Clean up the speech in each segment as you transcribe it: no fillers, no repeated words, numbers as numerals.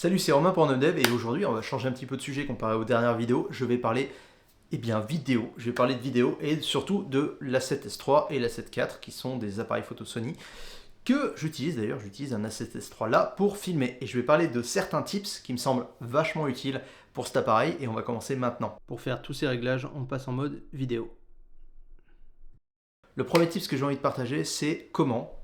Salut, c'est Romain pour NodeDev et aujourd'hui on va changer un petit peu de sujet comparé aux dernières vidéos. Je vais parler vidéo. Je vais parler de vidéo et surtout de l'A7S3 et l'A7 IV qui sont des appareils photo Sony que j'utilise d'ailleurs. J'utilise un A7S3 là pour filmer et je vais parler de certains tips qui me semblent vachement utiles pour cet appareil et on va commencer maintenant. Pour faire tous ces réglages, on passe en mode vidéo. Le premier tip que j'ai envie de partager, c'est comment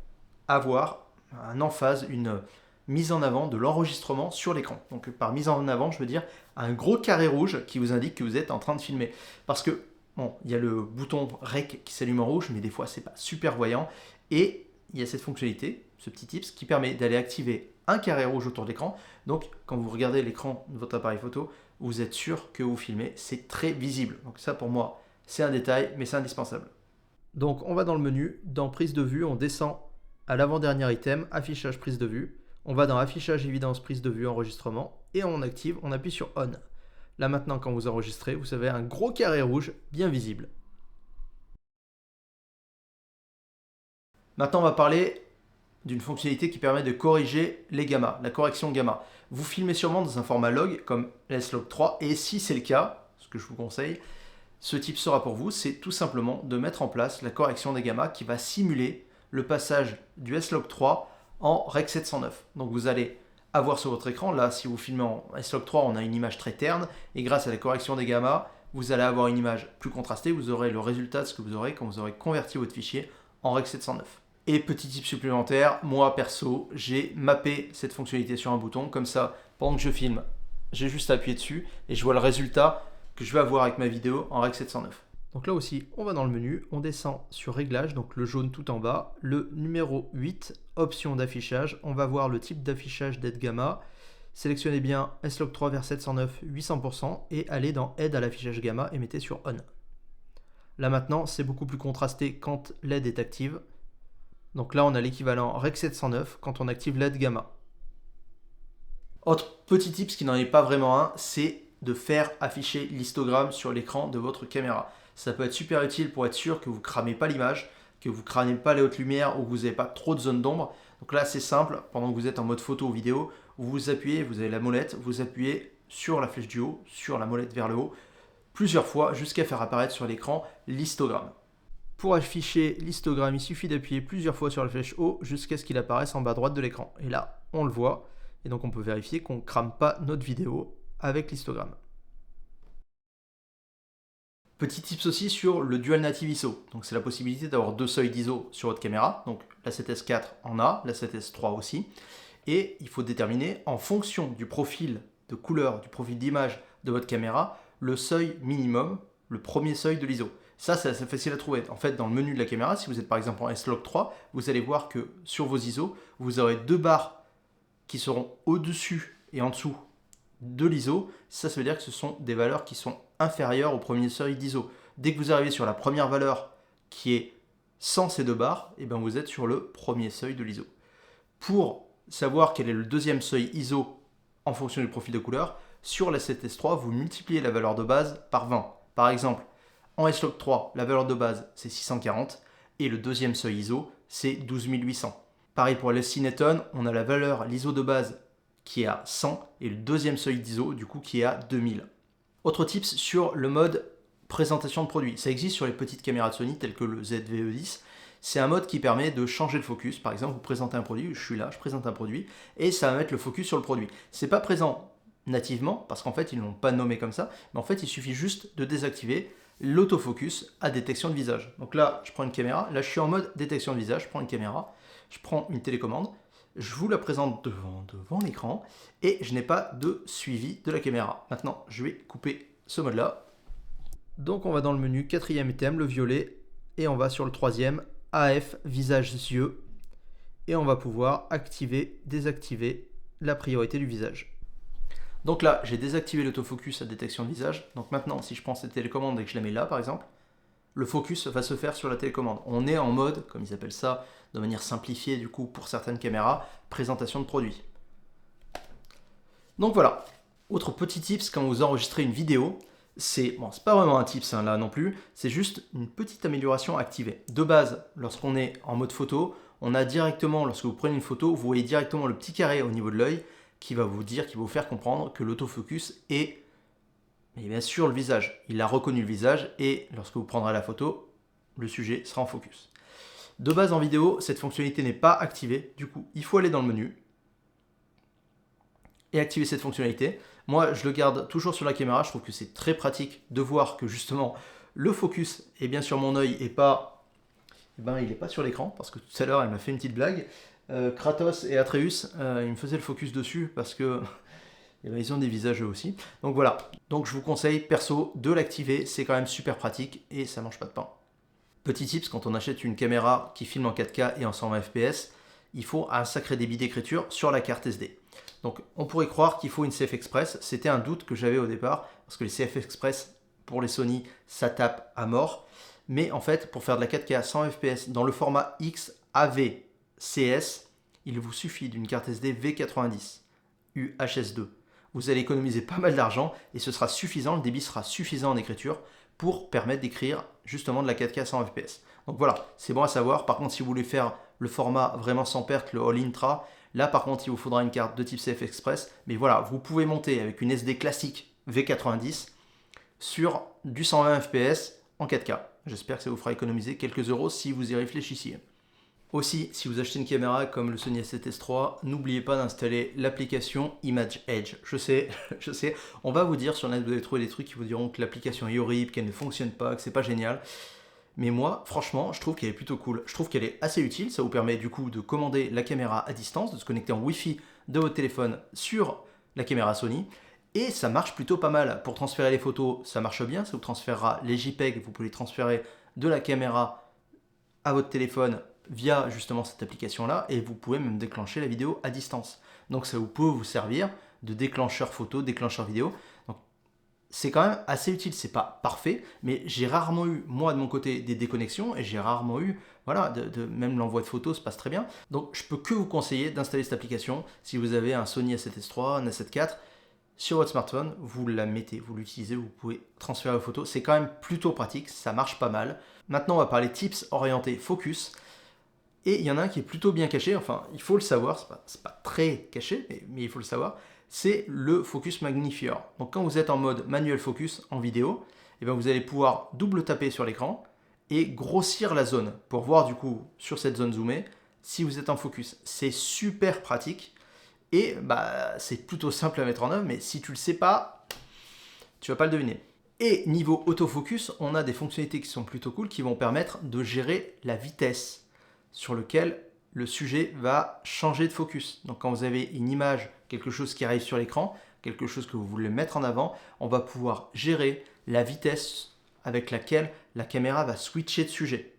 avoir un emphase, une mise en avant de l'enregistrement sur l'écran. Donc par mise en avant, je veux dire un gros carré rouge qui vous indique que vous êtes en train de filmer. Parce que, bon, il y a le bouton REC qui s'allume en rouge, mais des fois, c'est pas super voyant. Et il y a cette fonctionnalité, ce petit tips, qui permet d'aller activer un carré rouge autour de l'écran. Donc, quand vous regardez l'écran de votre appareil photo, vous êtes sûr que vous filmez. C'est très visible. Donc ça, pour moi, c'est un détail, mais c'est indispensable. Donc on va dans le menu, dans prise de vue, on descend à l'avant-dernier item, affichage prise de vue. On va dans affichage évidence prise de vue enregistrement et on active, on appuie sur on. Là maintenant quand vous enregistrez, vous avez un gros carré rouge bien visible. Maintenant on va parler d'une fonctionnalité qui permet de corriger les gammas, la correction gamma. Vous filmez sûrement dans un format log comme S-Log3 et si c'est le cas, ce que je vous conseille, ce type sera pour vous, c'est tout simplement de mettre en place la correction des gammas qui va simuler le passage du S-Log3 en Rec 709. Donc vous allez avoir sur votre écran, là si vous filmez en S-Log3, on a une image très terne et grâce à la correction des gammas, vous allez avoir une image plus contrastée, vous aurez le résultat de ce que vous aurez quand vous aurez converti votre fichier en Rec 709. Et petit tip supplémentaire, moi perso, j'ai mappé cette fonctionnalité sur un bouton, comme ça, pendant que je filme, j'ai juste à appuyer dessus et je vois le résultat que je vais avoir avec ma vidéo en Rec 709. Donc là aussi, on va dans le menu, on descend sur réglages, donc le jaune tout en bas, le numéro 8, option d'affichage, on va voir le type d'affichage d'aide gamma. Sélectionnez bien S-Log3 vers 709 800% et allez dans aide à l'affichage gamma et mettez sur on. Là maintenant, c'est beaucoup plus contrasté quand l'aide est active. Donc là, on a l'équivalent Rec 709 quand on active l'aide gamma. Autre petit tip, ce qui n'en est pas vraiment un, c'est de faire afficher l'histogramme sur l'écran de votre caméra. Ça peut être super utile pour être sûr que vous ne cramez pas l'image, que vous ne cramez pas les hautes lumières ou que vous n'avez pas trop de zone d'ombre. Donc là, c'est simple, pendant que vous êtes en mode photo ou vidéo, vous appuyez, vous avez la molette, vous appuyez sur la flèche du haut, sur la molette vers le haut, plusieurs fois jusqu'à faire apparaître sur l'écran l'histogramme. Pour afficher l'histogramme, il suffit d'appuyer plusieurs fois sur la flèche haut jusqu'à ce qu'il apparaisse en bas à droite de l'écran. Et là, on le voit. Et donc on peut vérifier qu'on ne crame pas notre vidéo avec l'histogramme. Petit tips aussi sur le Dual Native ISO. Donc c'est la possibilité d'avoir deux seuils d'ISO sur votre caméra. Donc la 7S4 en a, la 7S3 aussi. Et il faut déterminer en fonction du profil de couleur, du profil d'image de votre caméra, le seuil minimum, le premier seuil de l'ISO. Ça, c'est assez facile à trouver. En fait, dans le menu de la caméra, si vous êtes par exemple en S-Log3, vous allez voir que sur vos ISO, vous aurez deux barres qui seront au-dessus et en dessous de l'ISO. Ça veut dire que ce sont des valeurs qui sont inférieures au premier seuil d'ISO. Dès que vous arrivez sur la première valeur qui est sans ces deux barres, et bien vous êtes sur le premier seuil de l'ISO. Pour savoir quel est le deuxième seuil ISO en fonction du profil de couleur, sur la 7S3, vous multipliez la valeur de base par 20. Par exemple, en S-Log3, la valeur de base, c'est 640 et le deuxième seuil ISO, c'est 12800. Pareil pour le Cineton, on a la valeur, l'ISO de base qui est à 100 et le deuxième seuil d'ISO, du coup, qui est à 2000. Autre tips sur le mode présentation de produit. Ça existe sur les petites caméras de Sony telles que le ZV-E10. C'est un mode qui permet de changer le focus. Par exemple, vous présentez un produit, je suis là, je présente un produit, et ça va mettre le focus sur le produit. C'est pas présent nativement, parce qu'en fait, ils ne l'ont pas nommé comme ça, mais en fait, il suffit juste de désactiver l'autofocus à détection de visage. Donc là, je prends une caméra, là, je suis en mode détection de visage, je prends une caméra, je prends une télécommande, je vous la présente devant l'écran, et je n'ai pas de suivi de la caméra. Maintenant, je vais couper ce mode-là. Donc on va dans le menu, quatrième item, le violet, et on va sur le troisième, AF, visage yeux, et on va pouvoir activer, désactiver la priorité du visage. Donc là, j'ai désactivé l'autofocus à détection de visage. Donc maintenant, si je prends cette télécommande et que je la mets là, par exemple, le focus va se faire sur la télécommande. On est en mode, comme ils appellent ça, de manière simplifiée du coup pour certaines caméras, présentation de produit. Donc voilà. Autre petit tips quand vous enregistrez une vidéo, c'est pas vraiment un tips là non plus, c'est juste une petite amélioration activée. De base, lorsqu'on est en mode photo, on a directement, lorsque vous prenez une photo, vous voyez directement le petit carré au niveau de l'œil qui va vous dire, qui va vous faire comprendre que l'autofocus est bien sûr le visage. Il a reconnu le visage et lorsque vous prendrez la photo, le sujet sera en focus. De base en vidéo, cette fonctionnalité n'est pas activée. Du coup, il faut aller dans le menu et activer cette fonctionnalité. Moi, je le garde toujours sur la caméra. Je trouve que c'est très pratique de voir que justement le focus est bien sur mon œil et pas, il n'est pas sur l'écran, parce que tout à l'heure, elle m'a fait une petite blague. Kratos et Atreus, ils me faisaient le focus dessus parce que ils ont des visages eux aussi. Donc voilà. Donc je vous conseille perso de l'activer. C'est quand même super pratique et ça mange pas de pain. Petit tips, quand on achète une caméra qui filme en 4K et en 120 fps, il faut un sacré débit d'écriture sur la carte SD. Donc on pourrait croire qu'il faut une CF Express. C'était un doute que j'avais au départ parce que les CF Express pour les Sony, ça tape à mort. Mais en fait, pour faire de la 4K à 100 fps dans le format XAVCS, il vous suffit d'une carte SD V90 UHS2. Vous allez économiser pas mal d'argent et ce sera suffisant, le débit sera suffisant en écriture pour permettre d'écrire justement de la 4K à 100 fps. Donc voilà, c'est bon à savoir. Par contre, si vous voulez faire le format vraiment sans perte, le All Intra, là par contre, il vous faudra une carte de type CF Express. Mais voilà, vous pouvez monter avec une SD classique V90 sur du 120 fps en 4K. J'espère que ça vous fera économiser quelques euros si vous y réfléchissiez. Aussi, si vous achetez une caméra comme le Sony A7S III, n'oubliez pas d'installer l'application Image Edge. Je sais, on va vous dire sur le net, vous allez trouver des trucs qui vous diront que l'application est horrible, qu'elle ne fonctionne pas, que c'est pas génial. Mais moi, franchement, je trouve qu'elle est plutôt cool. Je trouve qu'elle est assez utile. Ça vous permet du coup de commander la caméra à distance, de se connecter en Wi-Fi de votre téléphone sur la caméra Sony. Et ça marche plutôt pas mal. Pour transférer les photos, ça marche bien. Ça vous transférera les JPEG. Vous pouvez les transférer de la caméra à votre téléphone via justement cette application-là. Et vous pouvez même déclencher la vidéo à distance. Donc ça peut vous servir de déclencheur photo, déclencheur vidéo. Donc c'est quand même assez utile. C'est pas parfait, mais j'ai rarement eu, moi de mon côté, des déconnexions. Et j'ai rarement eu, voilà, même l'envoi de photos se passe très bien. Donc je peux que vous conseiller d'installer cette application. Si vous avez un Sony A7S III, un A7 IV, sur votre smartphone, vous la mettez, vous l'utilisez, vous pouvez transférer vos photos. C'est quand même plutôt pratique, ça marche pas mal. Maintenant, on va parler tips orientés focus. Et il y en a un qui est plutôt bien caché, enfin, il faut le savoir, c'est pas très caché, mais il faut le savoir. C'est le focus magnifier. Donc quand vous êtes en mode manuel focus en vidéo, et bien vous allez pouvoir double taper sur l'écran et grossir la zone pour voir du coup sur cette zone zoomée si vous êtes en focus. C'est super pratique. Et c'est plutôt simple à mettre en œuvre, mais si tu ne le sais pas, tu ne vas pas le deviner. Et niveau autofocus, on a des fonctionnalités qui sont plutôt cool, qui vont permettre de gérer la vitesse sur laquelle le sujet va changer de focus. Donc quand vous avez une image, quelque chose qui arrive sur l'écran, quelque chose que vous voulez mettre en avant, on va pouvoir gérer la vitesse avec laquelle la caméra va switcher de sujet.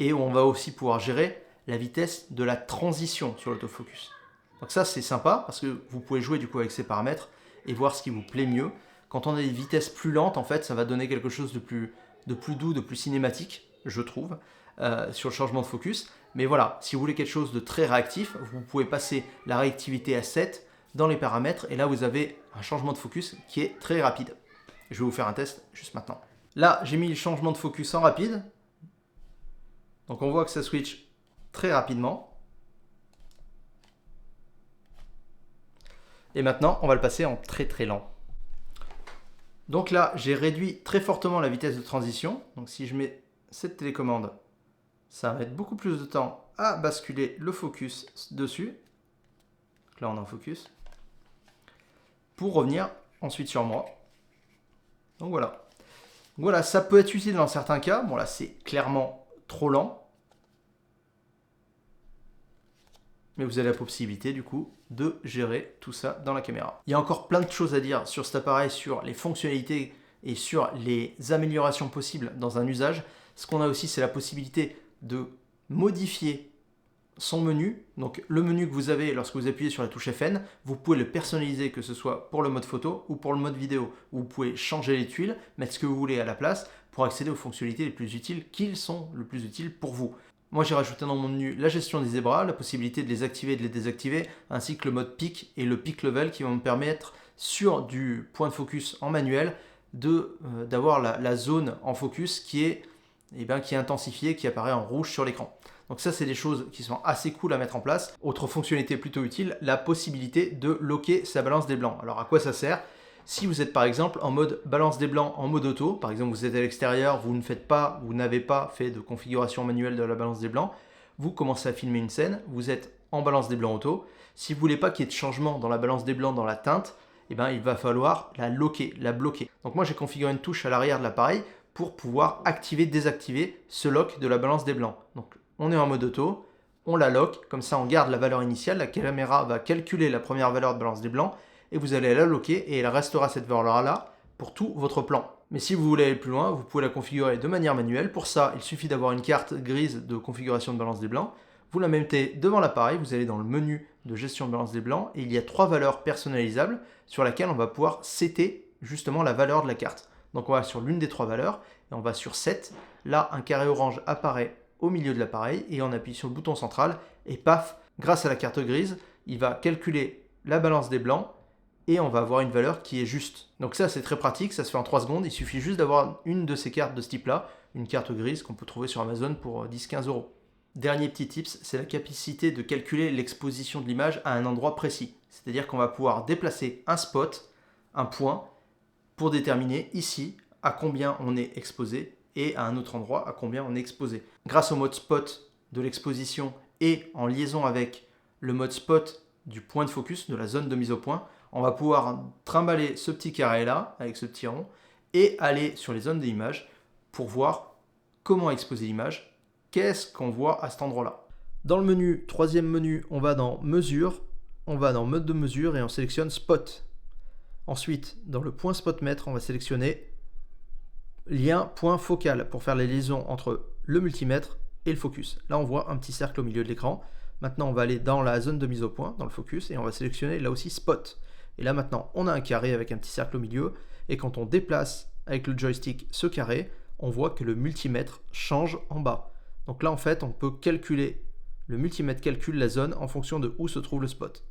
Et on va aussi pouvoir gérer la vitesse de la transition sur l'autofocus. Donc ça c'est sympa parce que vous pouvez jouer du coup avec ces paramètres et voir ce qui vous plaît mieux. Quand on a des vitesses plus lentes, en fait, ça va donner quelque chose de plus doux, de plus cinématique, je trouve, sur le changement de focus. Mais voilà, si vous voulez quelque chose de très réactif, vous pouvez passer la réactivité à 7 dans les paramètres et là vous avez un changement de focus qui est très rapide. Je vais vous faire un test juste maintenant. Là, j'ai mis le changement de focus en rapide. Donc on voit que ça switch très rapidement. Et maintenant, on va le passer en très très lent. Donc là, j'ai réduit très fortement la vitesse de transition. Donc si je mets cette télécommande, ça va mettre beaucoup plus de temps à basculer le focus dessus. Donc là, on est en focus. Pour revenir ensuite sur moi. Donc voilà. Voilà, ça peut être utile dans certains cas. Bon là, c'est clairement trop lent. Mais vous avez la possibilité du coup de gérer tout ça dans la caméra. Il y a encore plein de choses à dire sur cet appareil, sur les fonctionnalités et sur les améliorations possibles dans un usage. Ce qu'on a aussi, c'est la possibilité de modifier son menu. Donc le menu que vous avez lorsque vous appuyez sur la touche FN, vous pouvez le personnaliser, que ce soit pour le mode photo ou pour le mode vidéo. Vous pouvez changer les tuiles, mettre ce que vous voulez à la place pour accéder aux fonctionnalités les plus utiles qui sont le plus utiles pour vous. Moi, j'ai rajouté dans mon menu la gestion des zébras, la possibilité de les activer et de les désactiver, ainsi que le mode peak et le peak level qui vont me permettre, sur du point de focus en manuel, d'avoir la zone en focus qui est intensifiée, qui apparaît en rouge sur l'écran. Donc ça, c'est des choses qui sont assez cool à mettre en place. Autre fonctionnalité plutôt utile, la possibilité de locker sa balance des blancs. Alors à quoi ça sert? Si vous êtes par exemple en mode balance des blancs en mode auto, par exemple vous êtes à l'extérieur, vous n'avez pas fait de configuration manuelle de la balance des blancs, vous commencez à filmer une scène, vous êtes en balance des blancs auto. Si vous voulez pas qu'il y ait de changement dans la balance des blancs dans la teinte, eh ben, il va falloir la locker, la bloquer. Donc moi j'ai configuré une touche à l'arrière de l'appareil pour pouvoir activer, désactiver ce lock de la balance des blancs. Donc on est en mode auto, on la lock, comme ça on garde la valeur initiale, la caméra va calculer la première valeur de balance des blancs, et vous allez la locker et elle restera cette valeur-là pour tout votre plan. Mais si vous voulez aller plus loin, vous pouvez la configurer de manière manuelle. Pour ça, il suffit d'avoir une carte grise de configuration de balance des blancs. Vous la mettez devant l'appareil, vous allez dans le menu de gestion de balance des blancs et il y a 3 valeurs personnalisables sur lesquelles on va pouvoir setter justement la valeur de la carte. Donc on va sur l'une des 3 valeurs et on va sur Set. Là, un carré orange apparaît au milieu de l'appareil et on appuie sur le bouton central et paf, grâce à la carte grise, il va calculer la balance des blancs et on va avoir une valeur qui est juste. Donc ça, c'est très pratique, ça se fait en 3 secondes. Il suffit juste d'avoir une de ces cartes de ce type-là, une carte grise qu'on peut trouver sur Amazon pour 10-15 €. Dernier petit tips, c'est la capacité de calculer l'exposition de l'image à un endroit précis. C'est-à-dire qu'on va pouvoir déplacer un spot, un point, pour déterminer ici à combien on est exposé et à un autre endroit à combien on est exposé. Grâce au mode spot de l'exposition et en liaison avec le mode spot du point de focus, de la zone de mise au point, on va pouvoir trimballer ce petit carré là, avec ce petit rond, et aller sur les zones de l'image pour voir comment exposer l'image, qu'est-ce qu'on voit à cet endroit-là. Dans le menu, troisième menu, on va dans mesure, on va dans mode de mesure et on sélectionne spot. Ensuite, dans le point spot mètre, on va sélectionner lien point focal pour faire les liaisons entre le multimètre et le focus. Là, on voit un petit cercle au milieu de l'écran. Maintenant, on va aller dans la zone de mise au point, dans le focus, et on va sélectionner là aussi spot. Et là, maintenant, on a un carré avec un petit cercle au milieu. Et quand on déplace avec le joystick ce carré, on voit que le multimètre change en bas. Donc là, en fait, on peut calculer, le multimètre calcule la zone en fonction de où se trouve le spot.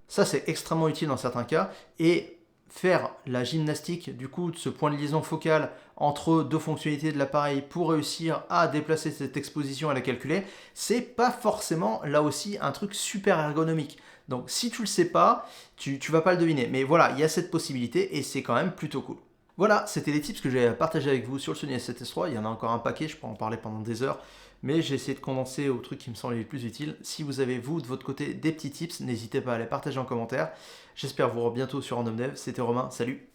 Ça, c'est extrêmement utile dans certains cas. Et faire la gymnastique du coup de ce point de liaison focal entre 2 fonctionnalités de l'appareil pour réussir à déplacer cette exposition et la calculer, c'est pas forcément là aussi un truc super ergonomique. Donc si tu le sais pas, tu vas pas le deviner. Mais voilà, il y a cette possibilité et c'est quand même plutôt cool. Voilà, c'était les tips que j'ai partagés avec vous sur le Sony A7S III. Il y en a encore un paquet, je peux en parler pendant des heures. Mais j'ai essayé de condenser aux trucs qui me semblaient les plus utiles. Si vous avez, vous, de votre côté, des petits tips, n'hésitez pas à les partager en commentaire. J'espère vous revoir bientôt sur Random Dev. C'était Romain, salut!